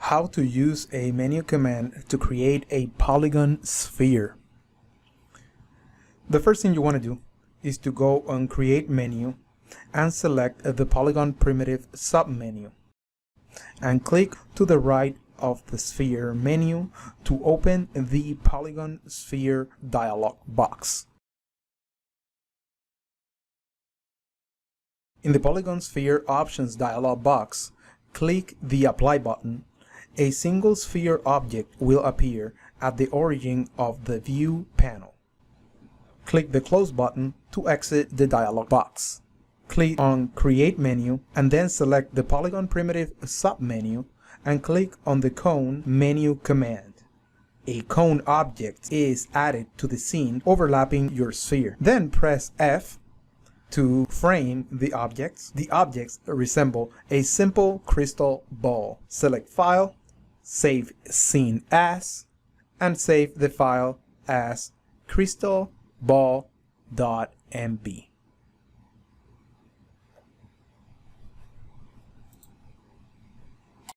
How to use a menu command to create a polygon sphere. The first thing you want to do is to go on Create Menu and select the Polygon Primitive submenu and click to the right of the Sphere menu to open the Polygon Sphere dialog box. In the Polygon Sphere Options dialog box, click the Apply button. A single sphere object will appear at the origin of the View panel. Click the Close button to exit the dialog box. Click on Create Menu and then select the Polygon Primitive submenu and click on the Cone menu command. A cone object is added to the scene overlapping your sphere. Then press F to frame the objects. The objects resemble a simple crystal ball. Select File, Save Scene As, and save the file as crystalball.mb.